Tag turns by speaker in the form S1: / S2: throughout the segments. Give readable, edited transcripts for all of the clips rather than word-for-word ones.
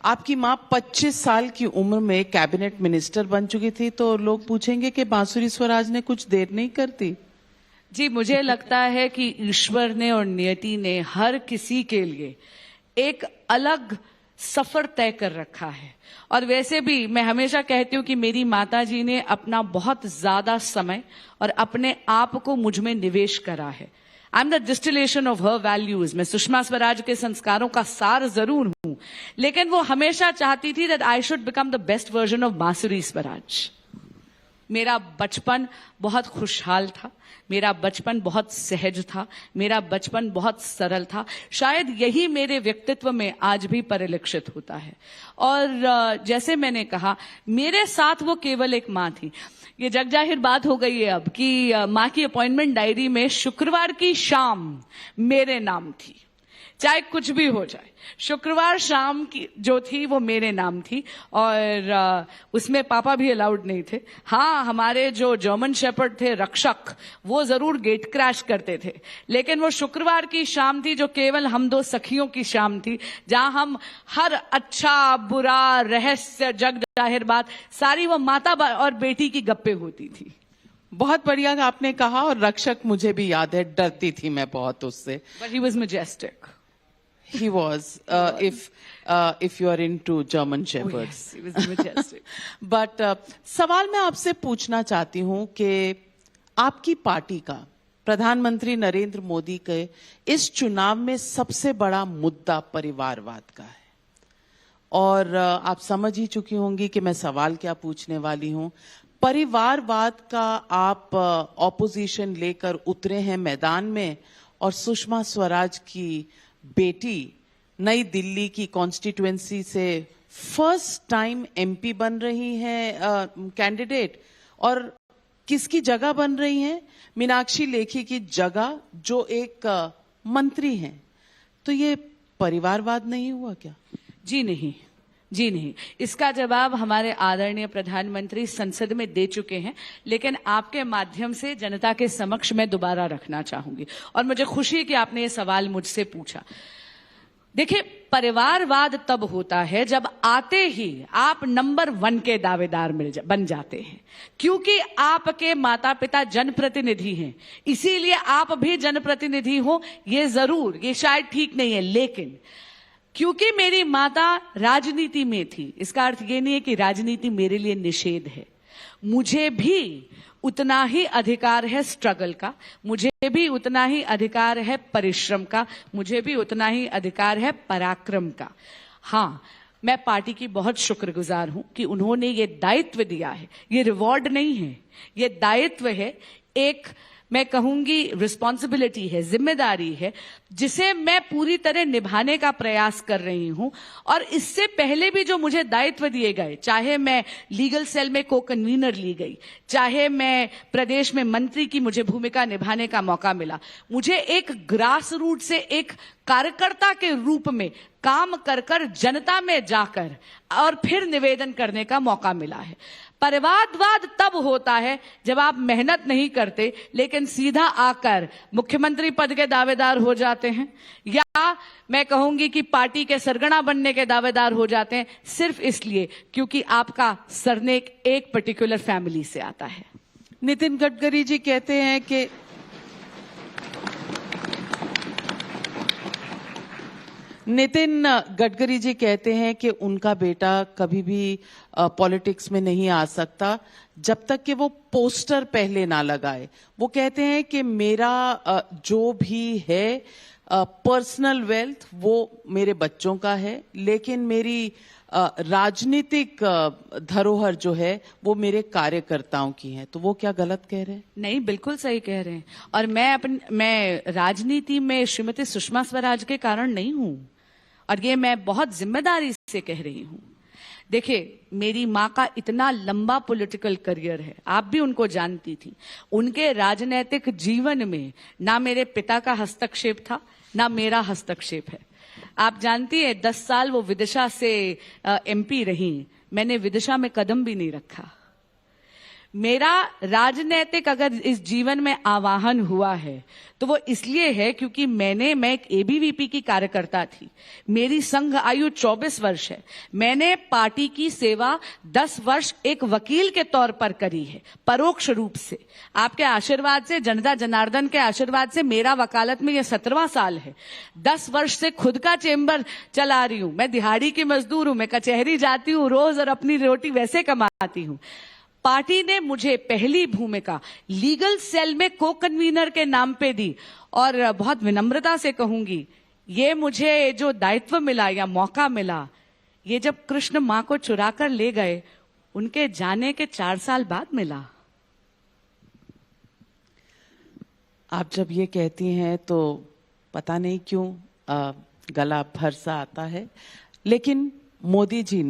S1: आपकी माँ 25 साल की उम्र में कैबिनेट मिनिस्टर बन चुकी थी, तो लोग पूछेंगे कि बांसुरी स्वराज ने कुछ देर नहीं करती।
S2: जी, मुझे लगता है कि ईश्वर ने और नियति ने हर किसी के लिए एक अलग सफर तय कर रखा है। और वैसे भी मैं हमेशा कहती हूँ कि मेरी माताजी ने अपना बहुत ज्यादा समय और अपने आप को मुझ में निवेश करा है। I am the distillation of her values. मैं सुषमा स्वराज के संस्कारों का सार जरूर हूं, लेकिन वो हमेशा चाहती थी that I should become the best version of बांसुरी स्वराज। मेरा बचपन बहुत खुशहाल था, मेरा बचपन बहुत सहज था, मेरा बचपन बहुत सरल था। शायद यही मेरे व्यक्तित्व में आज भी परिलक्षित होता है। और जैसे मैंने कहा, मेरे साथ वो केवल एक माँ थी। ये जग जाहिर बात हो गई है अब कि माँ की अपॉइंटमेंट डायरी में शुक्रवार की शाम मेरे नाम थी, चाहे कुछ भी हो जाए। शुक्रवार शाम की जो थी वो मेरे नाम थी, और उसमें पापा भी अलाउड नहीं थे। हाँ, हमारे जो जर्मन शेपर्ड थे रक्षक, वो जरूर गेट क्रैश करते थे, लेकिन वो शुक्रवार की शाम थी जो केवल हम दो सखियों की शाम थी, जहां हम हर अच्छा बुरा रहस्य जग जाहिर बात सारी वो माता और बेटी की गप्पे होती थी।
S1: बहुत बढ़िया आपने कहा। और रक्षक मुझे भी याद है, डरती थी मैं बहुत उससे।
S2: But he was majestic.
S1: He was, if you are into German Shepherds.
S2: Oh, yes, he was majestic.
S1: But सवाल मैं आपसे पूछना चाहती हूँ कि आपकी पार्टी का प्रधानमंत्री नरेंद्र मोदी के इस चुनाव में सबसे बड़ा मुद्दा परिवारवाद का है, और आप समझ ही चुकी होंगी कि मैं सवाल क्या पूछने वाली हूँ। परिवारवाद का आप ऑपोजिशन लेकर उतरे हैं मैदान में, और सुषमा स्वराज की बेटी नई दिल्ली की कॉन्स्टिट्यूएंसी से फर्स्ट टाइम एमपी बन रही हैं कैंडिडेट, और किसकी जगह बन रही हैं? मीनाक्षी लेखी की जगह, जो एक मंत्री हैं। तो ये परिवारवाद नहीं हुआ क्या?
S2: जी नहीं, जी नहीं। इसका जवाब हमारे आदरणीय प्रधानमंत्री संसद में दे चुके हैं, लेकिन आपके माध्यम से जनता के समक्ष मैं दोबारा रखना चाहूंगी। और मुझे खुशी है कि आपने ये सवाल मुझसे पूछा। देखिए, परिवारवाद तब होता है जब आते ही आप नंबर 1 के दावेदार बन जाते हैं, क्योंकि आपके माता पिता जनप्रतिनिधि हैं, इसीलिए आप भी जनप्रतिनिधि हो। ये जरूर, ये शायद ठीक नहीं है, लेकिन क्योंकि मेरी माता राजनीति में थी, इसका अर्थ ये नहीं है कि राजनीति मेरे लिए निषेध है। मुझे भी उतना ही अधिकार है स्ट्रगल का, मुझे भी उतना ही अधिकार है परिश्रम का, मुझे भी उतना ही अधिकार है पराक्रम का। हाँ, मैं पार्टी की बहुत शुक्रगुजार हूं कि उन्होंने ये दायित्व दिया है। ये रिवॉर्ड नहीं है, ये दायित्व है, एक मैं कहूंगी रिस्पॉन्सिबिलिटी है, जिम्मेदारी है, जिसे मैं पूरी तरह निभाने का प्रयास कर रही हूं। और इससे पहले भी जो मुझे दायित्व दिए गए, चाहे मैं लीगल सेल में को कन्वीनर ली गई, चाहे मैं प्रदेश में मंत्री की मुझे भूमिका निभाने का मौका मिला, मुझे एक ग्रास रूट से एक कार्यकर्ता के रूप में काम कर कर जनता में जाकर और फिर निवेदन करने का मौका मिला है। परिवारवाद तब होता है जब आप मेहनत नहीं करते, लेकिन सीधा आकर मुख्यमंत्री पद के दावेदार हो जाते हैं, या मैं कहूंगी कि पार्टी के सरगना बनने के दावेदार हो जाते हैं, सिर्फ इसलिए क्योंकि आपका सरनेम एक पर्टिकुलर फैमिली से आता है।
S1: नितिन गडकरी जी कहते हैं कि नितिन गडकरी जी कहते हैं कि उनका बेटा कभी भी पॉलिटिक्स में नहीं आ सकता जब तक कि वो पोस्टर पहले ना लगाए। वो कहते हैं कि मेरा जो भी है पर्सनल वेल्थ वो मेरे बच्चों का है, लेकिन मेरी राजनीतिक धरोहर जो है वो मेरे कार्यकर्ताओं की है। तो वो क्या गलत कह रहे हैं?
S2: नहीं, बिल्कुल सही कह रहे हैं। और मैं राजनीति में श्रीमती सुषमा स्वराज के कारण नहीं हूं, और ये मैं बहुत जिम्मेदारी से कह रही हूं। देखिए, मेरी माँ का इतना लंबा पॉलिटिकल करियर है, आप भी उनको जानती थी। उनके राजनीतिक जीवन में ना मेरे पिता का हस्तक्षेप था, ना मेरा हस्तक्षेप है। आप जानती है, 10 साल वो विदिशा से एमपी रही, मैंने विदिशा में कदम भी नहीं रखा। मेरा राजनैतिक अगर इस जीवन में आवाहन हुआ है तो वो इसलिए है क्योंकि मैं एक एबीवीपी की कार्यकर्ता थी। मेरी संघ आयु 24 वर्ष है। मैंने पार्टी की सेवा 10 वर्ष एक वकील के तौर पर करी है, परोक्ष रूप से। आपके आशीर्वाद से, जनता जनार्दन के आशीर्वाद से मेरा वकालत में ये 17वां साल है। 10 वर्ष से खुद का चेंबर चला रही हूं। मैं दिहाड़ी की मजदूर हूं, मैं कचहरी जाती हूं रोज और अपनी रोटी वैसे कमाती हूं। पार्टी ने मुझे पहली भूमिका लीगल सेल में को कन्वीनर के नाम पे दी और बहुत विनम्रता से कहूंगी, ये मुझे जो दायित्व मिला या मौका मिला, ये जब कृष्ण मां को चुरा कर ले गए उनके जाने के 4 साल बाद मिला।
S1: आप जब ये कहती हैं तो पता नहीं क्यों गला भर सा आता है। लेकिन मोदी जी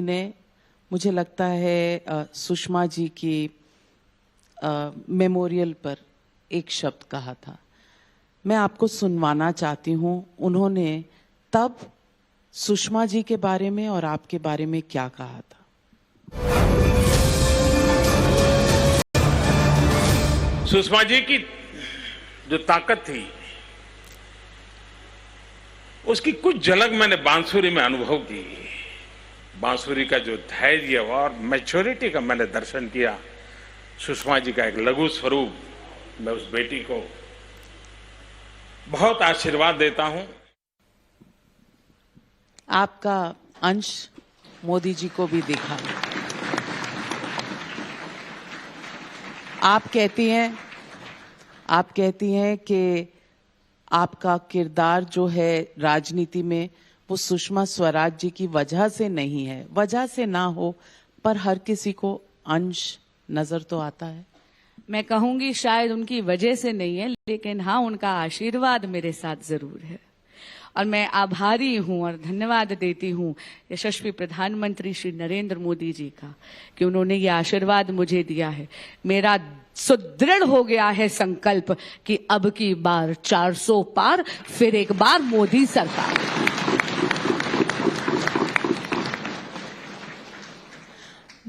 S1: ने मुझे लगता है सुषमा जी की मेमोरियल पर एक शब्द कहा था, मैं आपको सुनवाना चाहती हूं। उन्होंने तब सुषमा जी के बारे में और आपके बारे में क्या कहा था?
S3: सुषमा जी की जो ताकत थी उसकी कुछ झलक मैंने बांसुरी में अनुभव की। बांसुरी का जो धैर्य और मैच्योरिटी का मैंने दर्शन किया। सुषमा जी का एक लघु स्वरूप, मैं उस बेटी को बहुत आशीर्वाद देता हूं।
S1: आपका अंश मोदी जी को भी दिखा। आप कहती हैं कि आपका किरदार जो है राजनीति में वो सुषमा स्वराज जी की वजह से नहीं है। वजह से ना हो पर हर किसी को अंश नजर तो आता है।
S2: मैं कहूंगी शायद उनकी वजह से नहीं है, लेकिन हाँ उनका आशीर्वाद मेरे साथ जरूर है। और मैं आभारी हूं और धन्यवाद देती हूं यशस्वी प्रधानमंत्री श्री नरेंद्र मोदी जी का कि उन्होंने ये आशीर्वाद मुझे दिया है। मेरा सुदृढ़ हो गया है संकल्प कि अब की बार 400 पार, फिर एक बार मोदी सरकार।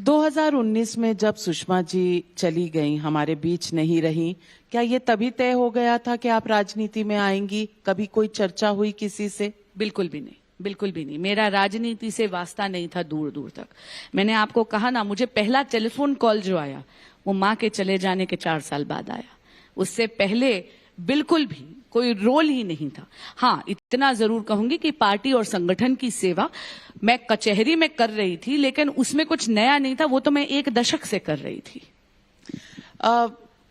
S1: 2019 में जब सुषमा जी चली गईं, हमारे बीच नहीं रहीं, क्या ये तभी तय हो गया था कि आप राजनीति में आएंगी? कभी कोई चर्चा हुई किसी से?
S2: बिल्कुल भी नहीं, बिल्कुल भी नहीं। मेरा राजनीति से वास्ता नहीं था दूर दूर तक। मैंने आपको कहा ना, मुझे पहला टेलीफोन कॉल जो आया वो मां के चले जाने के 4 साल बाद आया। उससे पहले बिल्कुल भी कोई रोल ही नहीं था। हाँ, इतना जरूर कहूंगी कि पार्टी और संगठन की सेवा मैं कचहरी में कर रही थी, लेकिन उसमें कुछ नया नहीं था। वो तो मैं 1 दशक से कर रही थी।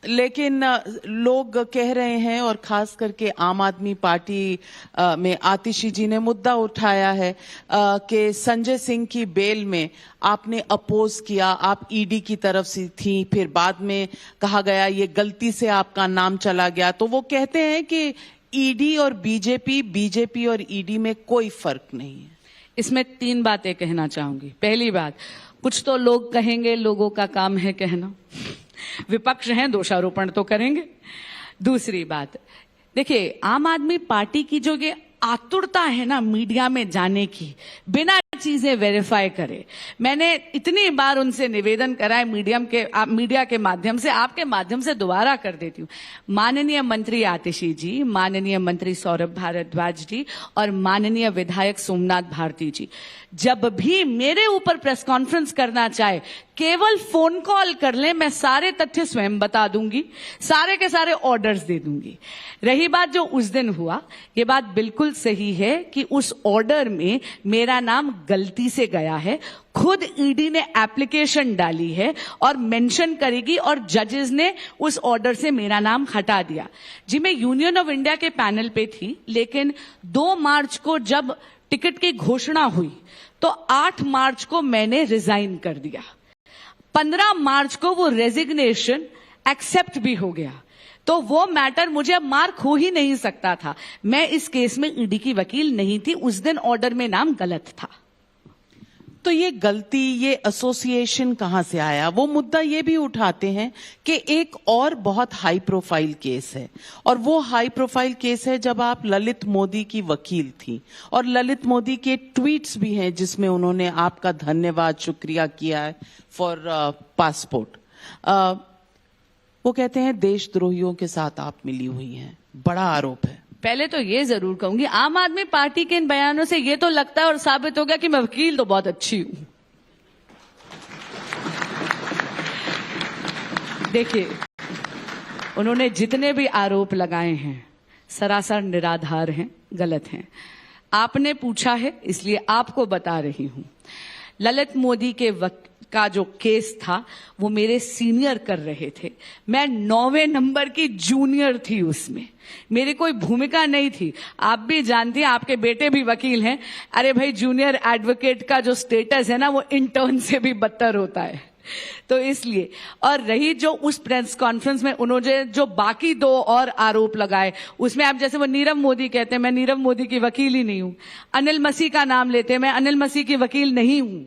S1: लेकिन लोग कह रहे हैं और खास करके आम आदमी पार्टी में आतिशी जी ने मुद्दा उठाया है कि संजय सिंह की बेल में आपने अपोज किया। आप ईडी की तरफ से थी, फिर बाद में कहा गया ये गलती से आपका नाम चला गया। तो वो कहते हैं कि ईडी और बीजेपी और ईडी में कोई फर्क नहीं है।
S2: इसमें 3 बातें कहना चाहूंगी। पहली बात, कुछ तो लोग कहेंगे, लोगों का काम है कहना। विपक्ष हैं, दोषारोपण तो करेंगे। दूसरी बात, देखिए आम आदमी पार्टी की जो ये आतुरता है ना मीडिया में जाने की, बिना चीजें वेरीफाई करे, मैंने इतनी बार उनसे निवेदन करा है मीडिया के माध्यम से, आपके माध्यम से दोबारा कर देती हूँ। माननीय मंत्री आतिशी जी, माननीय मंत्री सौरभ भारद्वाज जी और माननीय विधायक सोमनाथ भारती जी, जब भी मेरे ऊपर प्रेस कॉन्फ्रेंस करना चाहे केवल फोन कॉल कर लें, मैं सारे तथ्य स्वयं बता दूंगी, सारे के सारे ऑर्डर्स दे दूंगी। रही बात जो उस दिन हुआ, ये बात बिल्कुल सही है कि उस ऑर्डर में मेरा नाम गलती से गया है। खुद ईडी ने एप्लीकेशन डाली है और मेंशन करेगी और जजेस ने उस ऑर्डर से मेरा नाम हटा दिया। जी, मैं यूनियन ऑफ इंडिया के पैनल पे थी, लेकिन 2 मार्च को जब टिकट की घोषणा हुई तो 8 मार्च को मैंने रिजाइन कर दिया। 15 मार्च को वो रेजिग्नेशन एक्सेप्ट भी हो गया। तो वो मैटर मुझे अब मार्क हो ही नहीं सकता था। मैं इस केस में ईडी की वकील नहीं थी। उस दिन ऑर्डर में नाम गलत था।
S1: तो ये गलती, ये एसोसिएशन कहां से आया? वो मुद्दा ये भी उठाते हैं कि एक और बहुत हाई प्रोफाइल केस है, और वो हाई प्रोफाइल केस है जब आप ललित मोदी की वकील थी, और ललित मोदी के ट्वीट्स भी हैं जिसमें उन्होंने आपका धन्यवाद, शुक्रिया किया है फॉर पासपोर्ट। वो कहते हैं देशद्रोहियों के साथ आप मिली हुई हैं, बड़ा आरोप है।
S2: पहले तो ये जरूर कहूंगी, आम आदमी पार्टी के इन बयानों से ये तो लगता है और साबित हो गया कि मैं वकील तो बहुत अच्छी हूं। देखिए, उन्होंने जितने भी आरोप लगाए हैं सरासर निराधार हैं, गलत हैं। आपने पूछा है इसलिए आपको बता रही हूं। ललित मोदी का जो केस था वो मेरे सीनियर कर रहे थे, मैं 9वें नंबर की जूनियर थी, उसमें मेरी कोई भूमिका नहीं थी। आप भी जानती हैं, आपके बेटे भी वकील हैं। अरे भाई, जूनियर एडवोकेट का जो स्टेटस है ना, वो इंटर्न से भी बदतर होता है। तो इसलिए, और रही जो उस प्रेस कॉन्फ्रेंस में उन्होंने जो बाकी 2 और आरोप लगाए, उसमें आप जैसे वो नीरव मोदी कहते हैं, मैं नीरव मोदी की वकील ही नहीं हूं। अनिल मसीह का नाम लेते हैं, मैं अनिल मसीह की वकील नहीं हूं।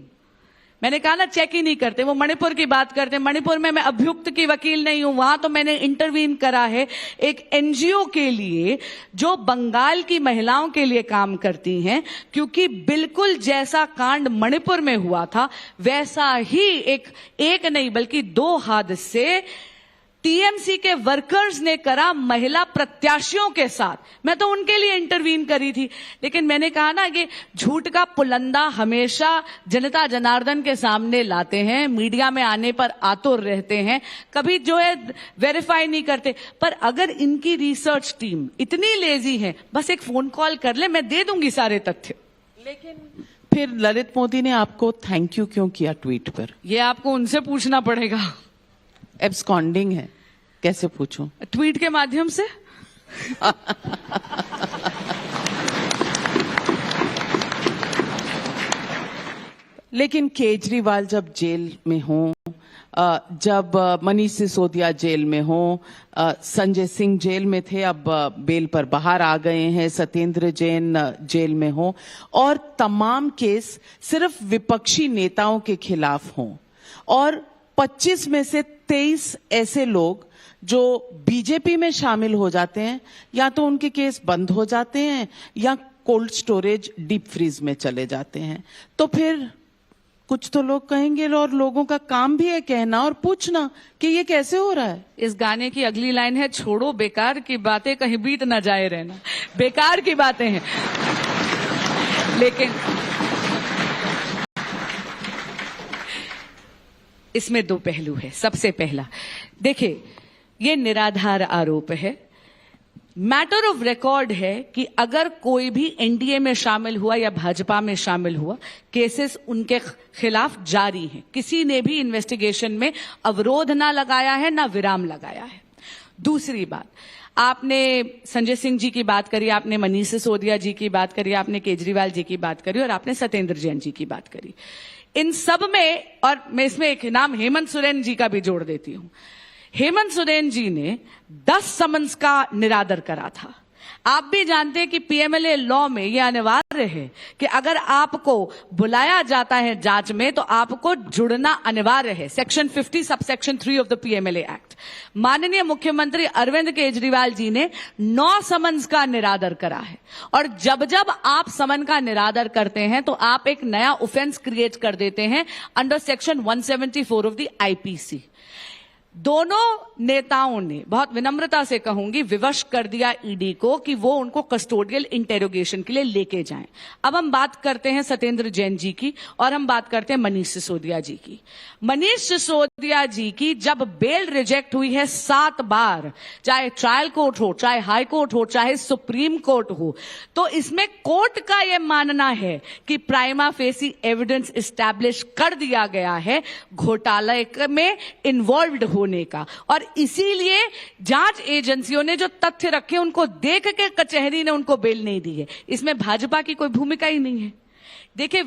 S2: मैंने कहा ना, चेक ही नहीं करते। वो मणिपुर की बात करते हैं, मणिपुर में मैं अभियुक्त की वकील नहीं हूं, वहां तो मैंने इंटरवीन करा है एक एनजीओ के लिए जो बंगाल की महिलाओं के लिए काम करती हैं, क्योंकि बिल्कुल जैसा कांड मणिपुर में हुआ था वैसा ही एक नहीं बल्कि 2 हादसे टीएमसी के वर्कर्स ने करा महिला प्रत्याशियों के साथ। मैं तो उनके लिए इंटरवीन करी थी। लेकिन मैंने कहा ना कि झूठ का पुलंदा हमेशा जनता जनार्दन के सामने लाते हैं, मीडिया में आने पर आतुर रहते हैं, कभी जो है वेरीफाई नहीं करते। पर अगर इनकी रिसर्च टीम इतनी लेजी है, बस एक फोन कॉल कर ले, मैं दे दूंगी सारे तथ्य।
S1: लेकिन फिर ललित मोदी ने आपको थैंक यू क्यों किया ट्वीट पर?
S2: ये आपको उनसे पूछना पड़ेगा।
S1: एब्सकॉन्डिंग है, कैसे पूछूं?
S2: ट्वीट के माध्यम से।
S1: लेकिन केजरीवाल जब जेल में हो, जब मनीष सिसोदिया जेल में हो, संजय सिंह जेल में थे, अब बेल पर बाहर आ गए हैं, सत्येंद्र जैन जेल में हो, और तमाम केस सिर्फ विपक्षी नेताओं के खिलाफ हों, और 25 में से 23 ऐसे लोग जो बीजेपी में शामिल हो जाते हैं, या तो उनके केस बंद हो जाते हैं या कोल्ड स्टोरेज, डीप फ्रीज में चले जाते हैं। तो फिर कुछ तो लोग कहेंगे, और लोगों का काम भी है कहना और पूछना कि ये कैसे हो रहा है।
S2: इस गाने की अगली लाइन है, छोड़ो बेकार की बातें, कहीं बीत न जाए रहना। बेकार की बातें हैं, लेकिन इसमें 2 पहलू है। सबसे पहला, देखिए, ये निराधार आरोप है। मैटर ऑफ रिकॉर्ड है कि अगर कोई भी एनडीए में शामिल हुआ या भाजपा में शामिल हुआ, केसेस उनके खिलाफ जारी हैं। किसी ने भी इन्वेस्टिगेशन में अवरोध ना लगाया है, ना विराम लगाया है। दूसरी बात, आपने संजय सिंह जी की बात करी, आपने मनीष सिसोदिया जी की बात करी, आपने केजरीवाल जी की बात करी, और आपने सत्येंद्र जैन जी की बात करी। इन सब में, और मैं इसमें एक नाम हेमंत सोरेन जी का भी जोड़ देती हूं। हेमंत सोरेन जी ने 10 समन्स का निरादर करा था। आप भी जानते हैं कि पीएमएलए लॉ में यह अनिवार्य है कि अगर आपको बुलाया जाता है जांच में तो आपको जुड़ना अनिवार्य है। Section 50 subsection 3 of the PMLA act. माननीय मुख्यमंत्री अरविंद केजरीवाल जी ने 9 समन्स का निरादर करा है, और जब जब आप समन का निरादर करते हैं तो आप एक नया ऑफेंस क्रिएट कर देते हैं under section 174 of the IPC. दोनों नेताओं ने, बहुत विनम्रता से कहूंगी, विवश कर दिया ईडी को कि वो उनको कस्टोडियल इंटेरोगेशन के लिए लेके जाएं। अब हम बात करते हैं सत्येंद्र जैन जी की, और हम बात करते हैं मनीष सिसोदिया जी की। मनीष सिसोदिया जी की जब बेल रिजेक्ट हुई है 7 बार, चाहे ट्रायल कोर्ट हो, चाहे हाई कोर्ट हो, चाहे सुप्रीम कोर्ट हो, तो इसमें कोर्ट का यह मानना है कि प्राइमा फेसी एविडेंस एस्टैब्लिश कर दिया गया है घोटाले में इन्वॉल्व्ड होने का, और इसीलिए जांच एजेंसियों ने जो तथ्य रखे उनको देख के कचहरी ने उनको बेल नहीं दी है। इसमें भाजपा की कोई भूमिका ही नहीं है। देखिए,